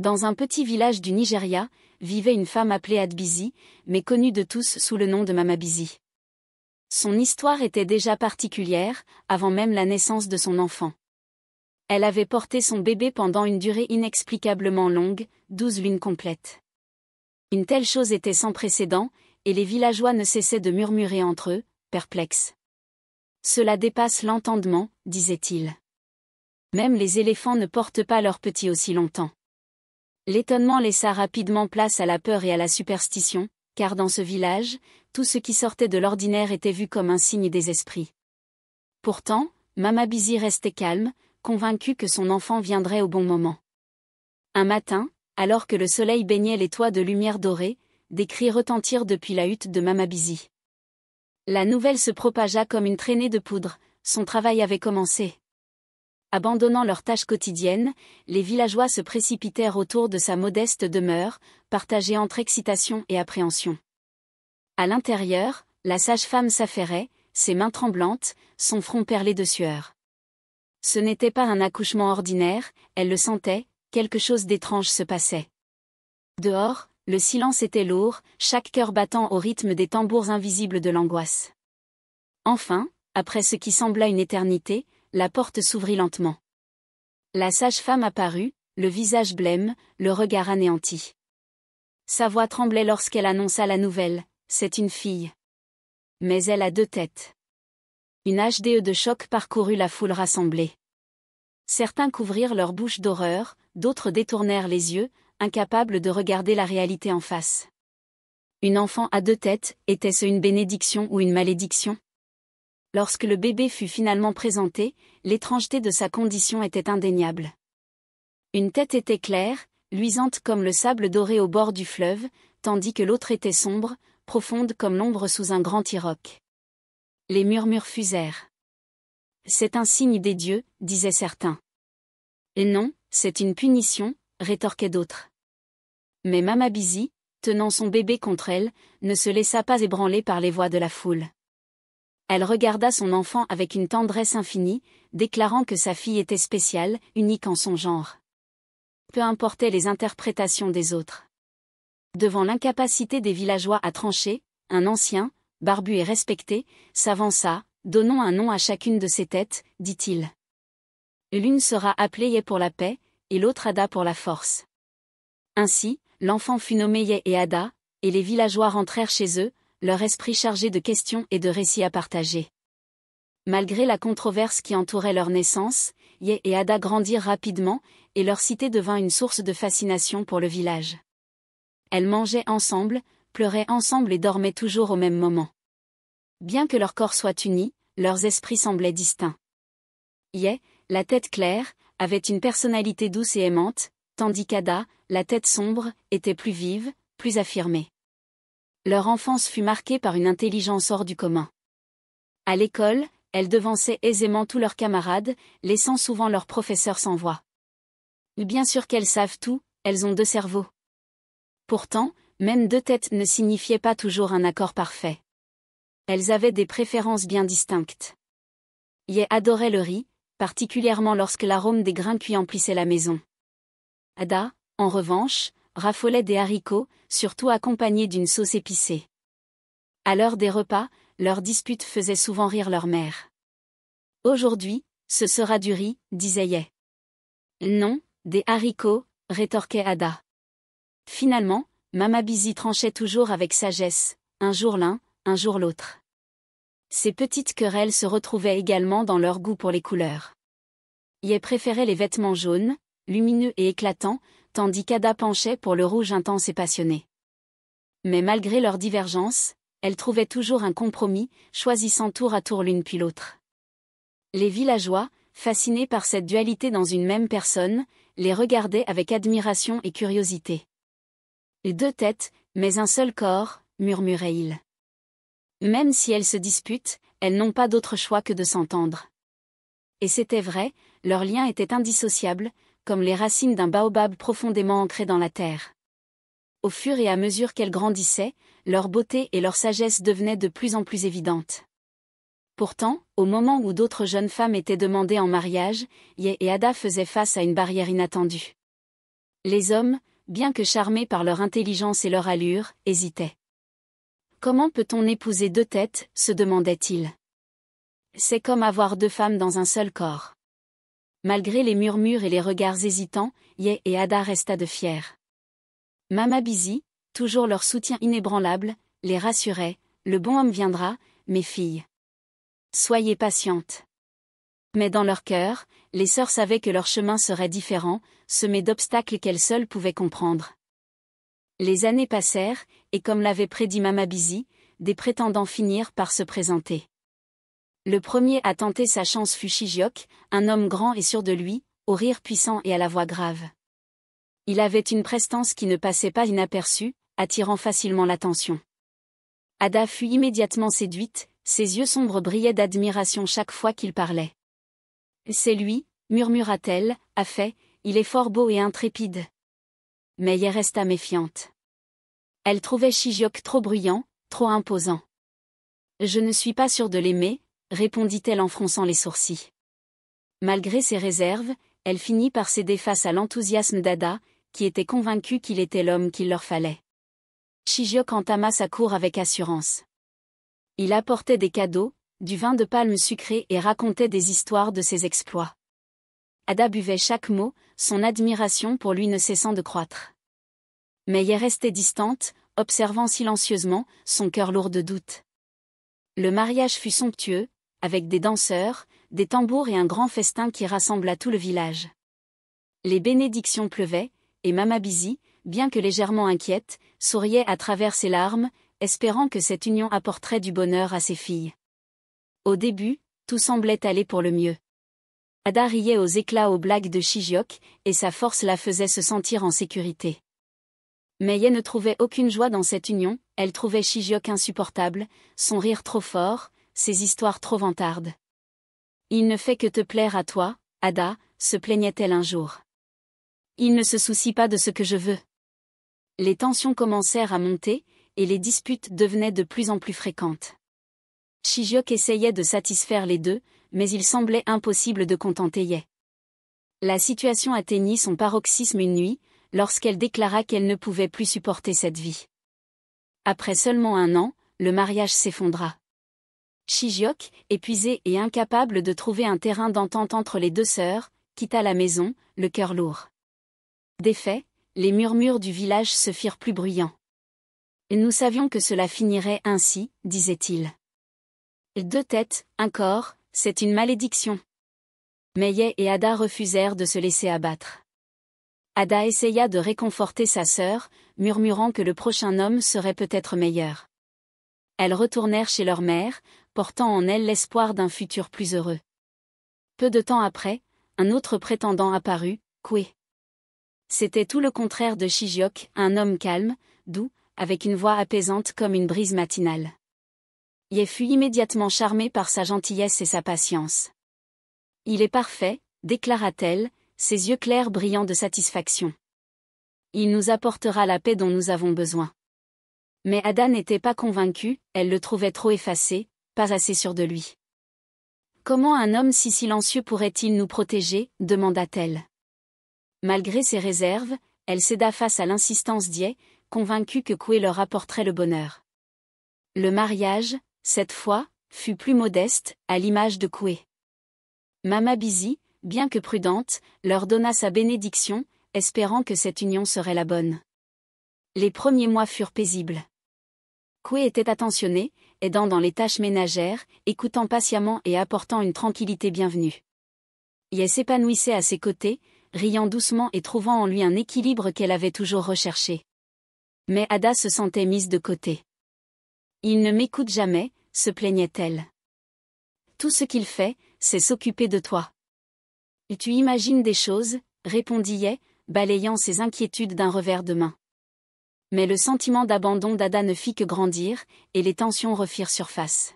Dans un petit village du Nigeria, vivait une femme appelée Adbizi, mais connue de tous sous le nom de Mamabizi. Son histoire était déjà particulière, avant même la naissance de son enfant. Elle avait porté son bébé pendant une durée inexplicablement longue, 12 lunes complètes. Une telle chose était sans précédent, et les villageois ne cessaient de murmurer entre eux, perplexes. Cela dépasse l'entendement, disaient-ils. Même les éléphants ne portent pas leurs petits aussi longtemps. L'étonnement laissa rapidement place à la peur et à la superstition, car dans ce village, tout ce qui sortait de l'ordinaire était vu comme un signe des esprits. Pourtant, Mamabizi restait calme, convaincue que son enfant viendrait au bon moment. Un matin, alors que le soleil baignait les toits de lumière dorée, des cris retentirent depuis la hutte de Mamabizi. La nouvelle se propagea comme une traînée de poudre, son travail avait commencé. Abandonnant leurs tâches quotidiennes, les villageois se précipitèrent autour de sa modeste demeure, partagée entre excitation et appréhension. À l'intérieur, la sage-femme s'affairait, ses mains tremblantes, son front perlé de sueur. Ce n'était pas un accouchement ordinaire, elle le sentait, quelque chose d'étrange se passait. Dehors, le silence était lourd, chaque cœur battant au rythme des tambours invisibles de l'angoisse. Enfin, après ce qui sembla une éternité, la porte s'ouvrit lentement. La sage-femme apparut, le visage blême, le regard anéanti. Sa voix tremblait lorsqu'elle annonça la nouvelle, c'est une fille. Mais elle a 2 têtes. Une HDE de choc parcourut la foule rassemblée. Certains couvrirent leur bouche d'horreur, d'autres détournèrent les yeux, incapables de regarder la réalité en face. Une enfant à 2 têtes, était-ce une bénédiction ou une malédiction ? Lorsque le bébé fut finalement présenté, l'étrangeté de sa condition était indéniable. Une tête était claire, luisante comme le sable doré au bord du fleuve, tandis que l'autre était sombre, profonde comme l'ombre sous un grand Iroque. Les murmures fusèrent. C'est un signe des dieux, disaient certains. Et non, c'est une punition, rétorquaient d'autres. Mais Mamabizi, tenant son bébé contre elle, ne se laissa pas ébranler par les voix de la foule. Elle regarda son enfant avec une tendresse infinie, déclarant que sa fille était spéciale, unique en son genre. Peu importaient les interprétations des autres. Devant l'incapacité des villageois à trancher, un ancien, barbu et respecté, s'avança, donnons un nom à chacune de ces têtes, dit-il. L'une sera appelée Yé pour la paix, et l'autre Ada pour la force. Ainsi, l'enfant fut nommé Yé et Ada, et les villageois rentrèrent chez eux, leur esprit chargé de questions et de récits à partager. Malgré la controverse qui entourait leur naissance, Yé et Ada grandirent rapidement, et leur cité devint une source de fascination pour le village. Elles mangeaient ensemble, pleuraient ensemble et dormaient toujours au même moment. Bien que leurs corps soient unis, leurs esprits semblaient distincts. Yé, la tête claire, avait une personnalité douce et aimante, tandis qu'Ada, la tête sombre, était plus vive, plus affirmée. Leur enfance fut marquée par une intelligence hors du commun. À l'école, elles devançaient aisément tous leurs camarades, laissant souvent leurs professeurs sans voix. Bien sûr qu'elles savent tout, elles ont 2 cerveaux. Pourtant, même 2 têtes ne signifiaient pas toujours un accord parfait. Elles avaient des préférences bien distinctes. Yé adorait le riz, particulièrement lorsque l'arôme des grains cuits emplissait la maison. Ada, en revanche, raffolait des haricots, surtout accompagnés d'une sauce épicée. À l'heure des repas, leurs disputes faisaient souvent rire leur mère. Aujourd'hui, ce sera du riz, disait Yé. Non, des haricots, rétorquait Ada. Finalement, Mamabizi tranchait toujours avec sagesse, un jour l'un, un jour l'autre. Ces petites querelles se retrouvaient également dans leur goût pour les couleurs. Yé préférait les vêtements jaunes, lumineux et éclatants, tandis qu'Ada penchait pour le rouge intense et passionné. Mais malgré leurs divergences, elles trouvaient toujours un compromis, choisissant tour à tour l'une puis l'autre. Les villageois, fascinés par cette dualité dans une même personne, les regardaient avec admiration et curiosité. Les 2 têtes, mais un seul corps, murmurait-il. Même si elles se disputent, elles n'ont pas d'autre choix que de s'entendre. Et c'était vrai, leur lien était indissociable, comme les racines d'un baobab profondément ancré dans la terre. Au fur et à mesure qu'elles grandissaient, leur beauté et leur sagesse devenaient de plus en plus évidentes. Pourtant, au moment où d'autres jeunes femmes étaient demandées en mariage, Yé et Ada faisaient face à une barrière inattendue. Les hommes, bien que charmés par leur intelligence et leur allure, hésitaient. Comment peut-on épouser deux têtes, se demandait-il. C'est comme avoir deux femmes dans un seul corps. Malgré les murmures et les regards hésitants, Yé et Ada resta de fiers. Mama Busy, toujours leur soutien inébranlable, les rassurait, le bon homme viendra, mes filles. Soyez patientes. Mais dans leur cœur, les sœurs savaient que leur chemin serait différent, semé d'obstacles qu'elles seules pouvaient comprendre. Les années passèrent, et comme l'avait prédit Mama Busy, des prétendants finirent par se présenter. Le premier à tenter sa chance fut Shijiok, un homme grand et sûr de lui, au rire puissant et à la voix grave. Il avait une prestance qui ne passait pas inaperçue, attirant facilement l'attention. Ada fut immédiatement séduite, ses yeux sombres brillaient d'admiration chaque fois qu'il parlait. « C'est lui, murmura-t-elle, à fait, il est fort beau et intrépide. » Mais Yé resta méfiante. Elle trouvait Shijiok trop bruyant, trop imposant. « Je ne suis pas sûre de l'aimer, » répondit-elle en fronçant les sourcils. Malgré ses réserves, elle finit par céder face à l'enthousiasme d'Ada, qui était convaincue qu'il était l'homme qu'il leur fallait. Shijiok entama sa cour avec assurance. Il apportait des cadeaux, du vin de palme sucré et racontait des histoires de ses exploits. Ada buvait chaque mot, son admiration pour lui ne cessant de croître. Mais Yé restait distante, observant silencieusement, son cœur lourd de doutes. Le mariage fut somptueux, avec des danseurs, des tambours et un grand festin qui rassembla tout le village. Les bénédictions pleuvaient, et Mama Busy, bien que légèrement inquiète, souriait à travers ses larmes, espérant que cette union apporterait du bonheur à ses filles. Au début, tout semblait aller pour le mieux. Ada riait aux éclats aux blagues de Shijiok, et sa force la faisait se sentir en sécurité. Mais Yé ne trouvait aucune joie dans cette union, elle trouvait Shijiok insupportable, son rire trop fort, ses histoires trop vantardes. « Il ne fait que te plaire à toi, Ada », se plaignait-elle un jour. « Il ne se soucie pas de ce que je veux. » Les tensions commencèrent à monter, et les disputes devenaient de plus en plus fréquentes. Shijiok essayait de satisfaire les deux, mais il semblait impossible de contenter Yé. La situation atteignit son paroxysme une nuit, lorsqu'elle déclara qu'elle ne pouvait plus supporter cette vie. Après seulement 1 an, le mariage s'effondra. Shijiok, épuisé et incapable de trouver un terrain d'entente entre les deux sœurs, quitta la maison, le cœur lourd. D'effet, les murmures du village se firent plus bruyants. « Nous savions que cela finirait ainsi, » disait-il. « 2 têtes, un corps, c'est une malédiction. » Mais Yé et Ada refusèrent de se laisser abattre. Ada essaya de réconforter sa sœur, murmurant que le prochain homme serait peut-être meilleur. Elles retournèrent chez leur mère, portant en elles l'espoir d'un futur plus heureux. Peu de temps après, un autre prétendant apparut, Kwe. C'était tout le contraire de Shijiok, un homme calme, doux, avec une voix apaisante comme une brise matinale. Yé fut immédiatement charmée par sa gentillesse et sa patience. « Il est parfait », déclara-t-elle, ses yeux clairs brillant de satisfaction. « Il nous apportera la paix dont nous avons besoin. » Mais Ada n'était pas convaincue, elle le trouvait trop effacé, pas assez sûr de lui. « Comment un homme si silencieux pourrait-il nous protéger ?» demanda-t-elle. Malgré ses réserves, elle céda face à l'insistance d'Yé, convaincue que Kwe leur apporterait le bonheur. Le mariage, cette fois, fut plus modeste, à l'image de Kwe. Mama Busy, bien que prudente, leur donna sa bénédiction, espérant que cette union serait la bonne. Les premiers mois furent paisibles. Kwe était attentionné, aidant dans les tâches ménagères, écoutant patiemment et apportant une tranquillité bienvenue. Yé s'épanouissait à ses côtés, riant doucement et trouvant en lui un équilibre qu'elle avait toujours recherché. Mais Ada se sentait mise de côté. « Il ne m'écoute jamais », se plaignait-elle. « Tout ce qu'il fait, c'est s'occuper de toi. »« Tu imagines des choses », répondit Yé, balayant ses inquiétudes d'un revers de main. Mais le sentiment d'abandon d'Ada ne fit que grandir, et les tensions refirent surface.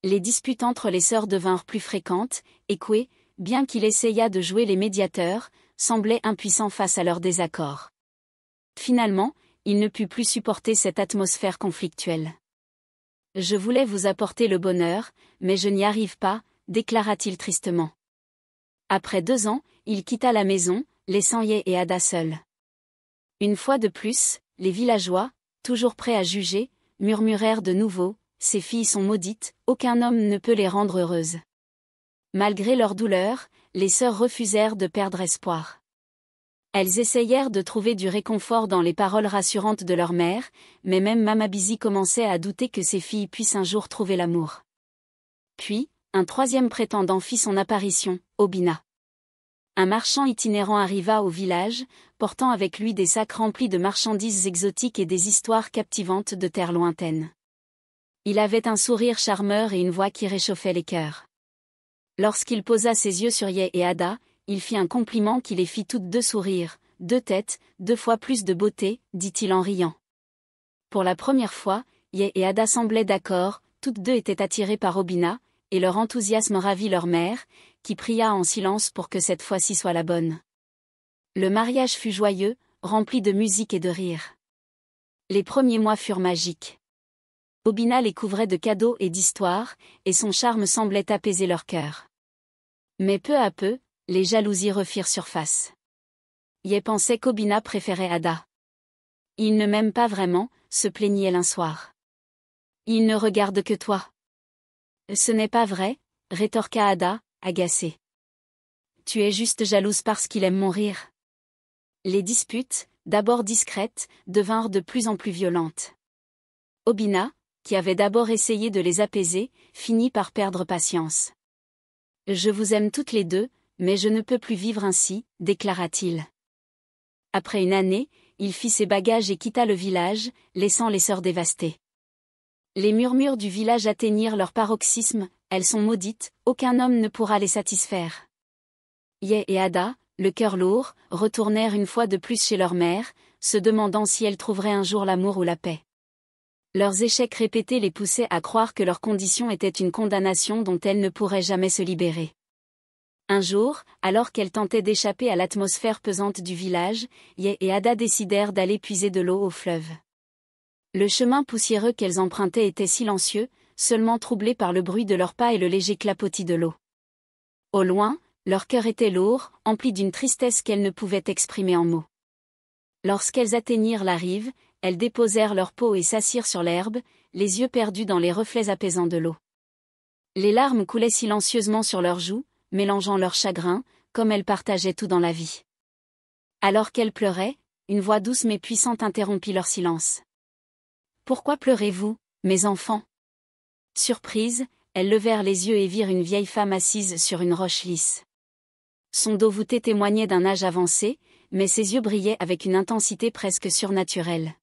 Les disputes entre les sœurs devinrent plus fréquentes, et Kwe, bien qu'il essayât de jouer les médiateurs, semblait impuissant face à leurs désaccords. Finalement, il ne put plus supporter cette atmosphère conflictuelle. « Je voulais vous apporter le bonheur, mais je n'y arrive pas », déclara-t-il tristement. Après 2 ans, il quitta la maison, laissant Yé et Ada seuls. Une fois de plus, les villageois, toujours prêts à juger, murmurèrent de nouveau, « Ces filles sont maudites, aucun homme ne peut les rendre heureuses. » Malgré leur douleur, les sœurs refusèrent de perdre espoir. Elles essayèrent de trouver du réconfort dans les paroles rassurantes de leur mère, mais même Mama-Bisi commençait à douter que ses filles puissent un jour trouver l'amour. Puis, un troisième prétendant fit son apparition, Obina. Un marchand itinérant arriva au village, portant avec lui des sacs remplis de marchandises exotiques et des histoires captivantes de terres lointaines. Il avait un sourire charmeur et une voix qui réchauffait les cœurs. Lorsqu'il posa ses yeux sur Ye et Ada, il fit un compliment qui les fit toutes deux sourire. « 2 têtes, 2 fois plus de beauté, dit-il en riant. Pour la première fois, Ye et Ada semblaient d'accord, toutes deux étaient attirées par Obina, et leur enthousiasme ravit leur mère, qui pria en silence pour que cette fois-ci soit la bonne. Le mariage fut joyeux, rempli de musique et de rire. Les premiers mois furent magiques. Obina les couvrait de cadeaux et d'histoires, et son charme semblait apaiser leur cœur. Mais peu à peu, les jalousies refirent surface. Ye pensait qu'Obina préférait Ada. « Il ne m'aime pas vraiment », se plaignit-elle un soir. « Il ne regarde que toi. » « Ce n'est pas vrai », rétorqua Ada, agacée. « Tu es juste jalouse parce qu'il aime mon rire. » Les disputes, d'abord discrètes, devinrent de plus en plus violentes. Obina, qui avait d'abord essayé de les apaiser, finit par perdre patience. « Je vous aime toutes les deux, mais je ne peux plus vivre ainsi », déclara-t-il. Après une année, il fit ses bagages et quitta le village, laissant les sœurs dévastées. Les murmures du village atteignirent leur paroxysme, « Elles sont maudites, aucun homme ne pourra les satisfaire. » Ye et Ada, le cœur lourd, retournèrent une fois de plus chez leur mère, se demandant si elles trouveraient un jour l'amour ou la paix. Leurs échecs répétés les poussaient à croire que leur condition était une condamnation dont elles ne pourraient jamais se libérer. Un jour, alors qu'elles tentaient d'échapper à l'atmosphère pesante du village, Ye et Ada décidèrent d'aller puiser de l'eau au fleuve. Le chemin poussiéreux qu'elles empruntaient était silencieux, seulement troublé par le bruit de leurs pas et le léger clapotis de l'eau. Au loin, leur cœur était lourd, empli d'une tristesse qu'elles ne pouvaient exprimer en mots. Lorsqu'elles atteignirent la rive, elles déposèrent leur peau et s'assirent sur l'herbe, les yeux perdus dans les reflets apaisants de l'eau. Les larmes coulaient silencieusement sur leurs joues, mélangeant leur chagrin, comme elles partageaient tout dans la vie. Alors qu'elles pleuraient, une voix douce mais puissante interrompit leur silence. « Pourquoi pleurez-vous, mes enfants ?» Surprises, elles levèrent les yeux et virent une vieille femme assise sur une roche lisse. Son dos voûté témoignait d'un âge avancé, mais ses yeux brillaient avec une intensité presque surnaturelle.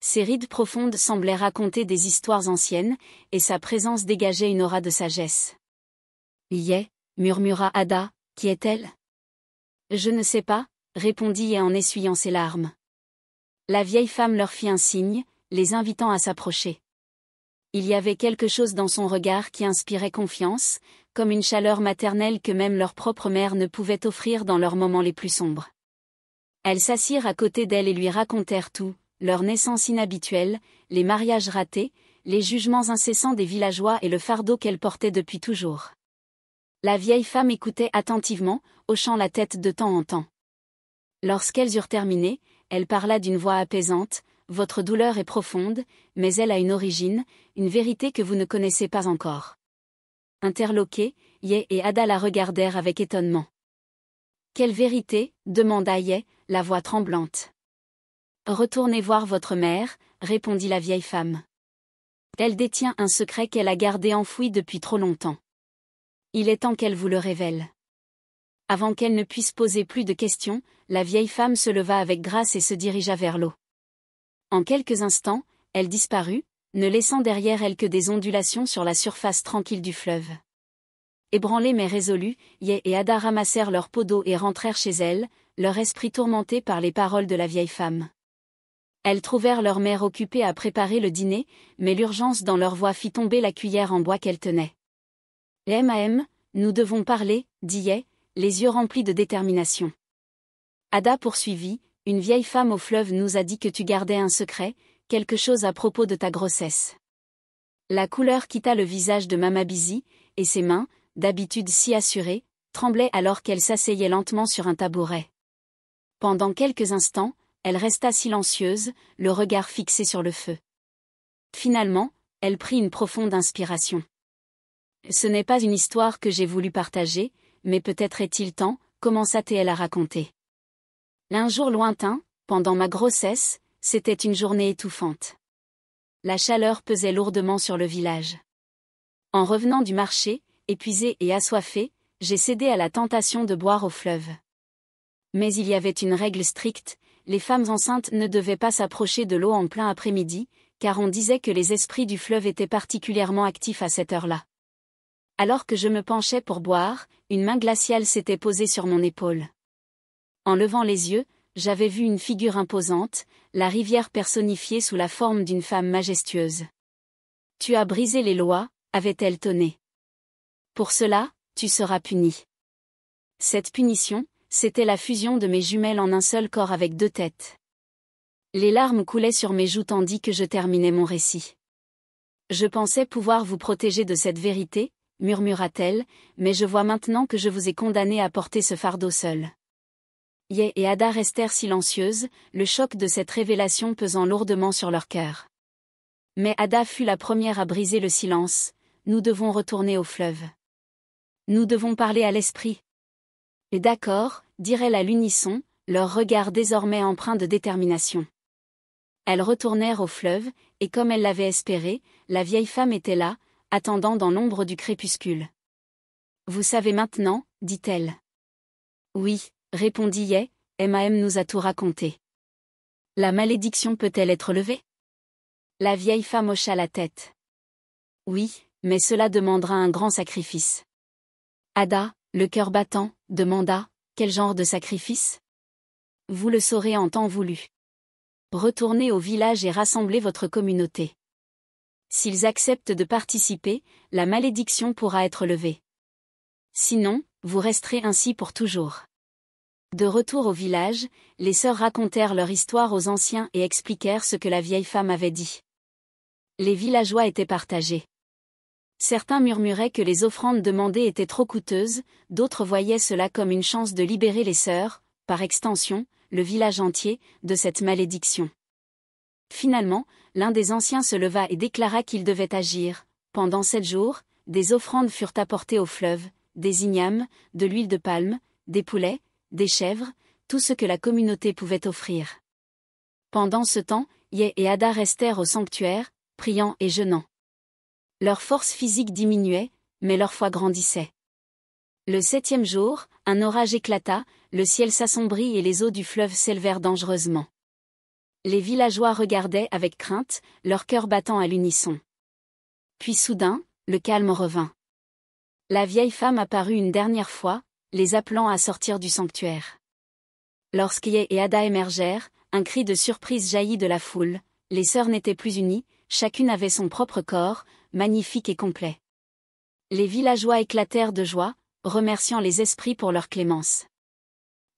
Ses rides profondes semblaient raconter des histoires anciennes, et sa présence dégageait une aura de sagesse. « Ye » murmura Ada, « qui est-elle » ? Je ne sais pas, répondit Ye en essuyant ses larmes. La vieille femme leur fit un signe, les invitant à s'approcher. Il y avait quelque chose dans son regard qui inspirait confiance, comme une chaleur maternelle que même leur propre mère ne pouvait offrir dans leurs moments les plus sombres. Elles s'assirent à côté d'elle et lui racontèrent tout, leur naissance inhabituelle, les mariages ratés, les jugements incessants des villageois et le fardeau qu'elles portaient depuis toujours. La vieille femme écoutait attentivement, hochant la tête de temps en temps. Lorsqu'elles eurent terminé, elle parla d'une voix apaisante. « Votre douleur est profonde, mais elle a une origine, une vérité que vous ne connaissez pas encore. » Interloquées, Ye et Ada la regardèrent avec étonnement. « Quelle vérité ?» demanda Ye, la voix tremblante. « Retournez voir votre mère, » répondit la vieille femme. « Elle détient un secret qu'elle a gardé enfoui depuis trop longtemps. Il est temps qu'elle vous le révèle. » Avant qu'elle ne puisse poser plus de questions, la vieille femme se leva avec grâce et se dirigea vers l'eau. En quelques instants, elle disparut, ne laissant derrière elle que des ondulations sur la surface tranquille du fleuve. Ébranlées mais résolues, Ye et Ada ramassèrent leur pot d'eau et rentrèrent chez elles, leur esprit tourmenté par les paroles de la vieille femme. Elles trouvèrent leur mère occupée à préparer le dîner, mais l'urgence dans leur voix fit tomber la cuillère en bois qu'elle tenait. « M, nous devons parler, » dit Ye, les yeux remplis de détermination. Ada poursuivit. Une vieille femme au fleuve nous a dit que tu gardais un secret, quelque chose à propos de ta grossesse. La couleur quitta le visage de Mama-Bisi, et ses mains, d'habitude si assurées, tremblaient alors qu'elle s'asseyait lentement sur un tabouret. Pendant quelques instants, elle resta silencieuse, le regard fixé sur le feu. Finalement, elle prit une profonde inspiration. Ce n'est pas une histoire que j'ai voulu partager, mais peut-être est-il temps, commença-t-elle à raconter. Un jour lointain, pendant ma grossesse, c'était une journée étouffante. La chaleur pesait lourdement sur le village. En revenant du marché, épuisée et assoiffée, j'ai cédé à la tentation de boire au fleuve. Mais il y avait une règle stricte, les femmes enceintes ne devaient pas s'approcher de l'eau en plein après-midi, car on disait que les esprits du fleuve étaient particulièrement actifs à cette heure-là. Alors que je me penchais pour boire, une main glaciale s'était posée sur mon épaule. En levant les yeux, j'avais vu une figure imposante, la rivière personnifiée sous la forme d'une femme majestueuse. « Tu as brisé les lois », avait-elle tonné. « Pour cela, tu seras puni. » Cette punition, c'était la fusion de mes jumelles en un seul corps avec 2 têtes. Les larmes coulaient sur mes joues tandis que je terminais mon récit. « Je pensais pouvoir vous protéger de cette vérité, » murmura-t-elle, « mais je vois maintenant que je vous ai condamné à porter ce fardeau seul. » Yé et Ada restèrent silencieuses, le choc de cette révélation pesant lourdement sur leur cœur. Mais Ada fut la première à briser le silence. « Nous devons retourner au fleuve. Nous devons parler à l'esprit. » Et d'accord, dirent-elles à l'unisson, leur regard désormais empreint de détermination. Elles retournèrent au fleuve, et comme elles l'avaient espéré, la vieille femme était là, attendant dans l'ombre du crépuscule. « Vous savez maintenant, dit-elle. »« Oui, répondit Yé, M.A.M. nous a tout raconté. »« La malédiction peut-elle être levée ?» La vieille femme hocha la tête. « Oui, mais cela demandera un grand sacrifice. » Ada, le cœur battant, demanda, « Quel genre de sacrifice ?»« Vous le saurez en temps voulu. Retournez au village et rassemblez votre communauté. S'ils acceptent de participer, la malédiction pourra être levée. Sinon, vous resterez ainsi pour toujours. » De retour au village, les sœurs racontèrent leur histoire aux anciens et expliquèrent ce que la vieille femme avait dit. Les villageois étaient partagés. Certains murmuraient que les offrandes demandées étaient trop coûteuses, d'autres voyaient cela comme une chance de libérer les sœurs, par extension, le village entier, de cette malédiction. Finalement, l'un des anciens se leva et déclara qu'il devait agir. Pendant 7 jours, des offrandes furent apportées au fleuve, des ignames, de l'huile de palme, des poulets, des chèvres, tout ce que la communauté pouvait offrir. Pendant ce temps, Yé et Ada restèrent au sanctuaire, priant et jeûnant. Leur force physique diminuait, mais leur foi grandissait. Le 7e jour, un orage éclata, le ciel s'assombrit et les eaux du fleuve s'élevèrent dangereusement. Les villageois regardaient avec crainte, leur cœur battant à l'unisson. Puis soudain, le calme revint. La vieille femme apparut une dernière fois, les appelant à sortir du sanctuaire. Lorsque Yé et Ada émergèrent, un cri de surprise jaillit de la foule. Les sœurs n'étaient plus unies, chacune avait son propre corps, magnifique et complet. Les villageois éclatèrent de joie, remerciant les esprits pour leur clémence.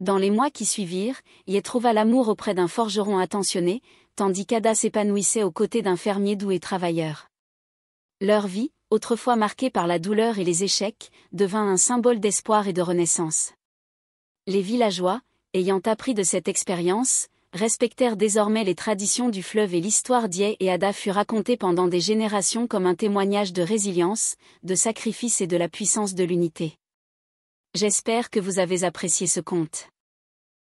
Dans les mois qui suivirent, Yé trouva l'amour auprès d'un forgeron attentionné, tandis qu'Ada s'épanouissait aux côtés d'un fermier doux et travailleur. Leur vie, autrefois marquée par la douleur et les échecs, devint un symbole d'espoir et de renaissance. Les villageois, ayant appris de cette expérience, respectèrent désormais les traditions du fleuve et l'histoire d'Yé et Ada fut racontée pendant des générations comme un témoignage de résilience, de sacrifice et de la puissance de l'unité. J'espère que vous avez apprécié ce conte.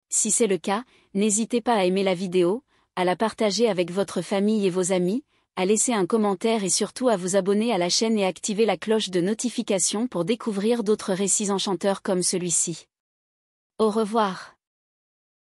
Si c'est le cas, n'hésitez pas à aimer la vidéo, à la partager avec votre famille et vos amis, à laisser un commentaire et surtout à vous abonner à la chaîne et activer la cloche de notification pour découvrir d'autres récits enchanteurs comme celui-ci. Au revoir.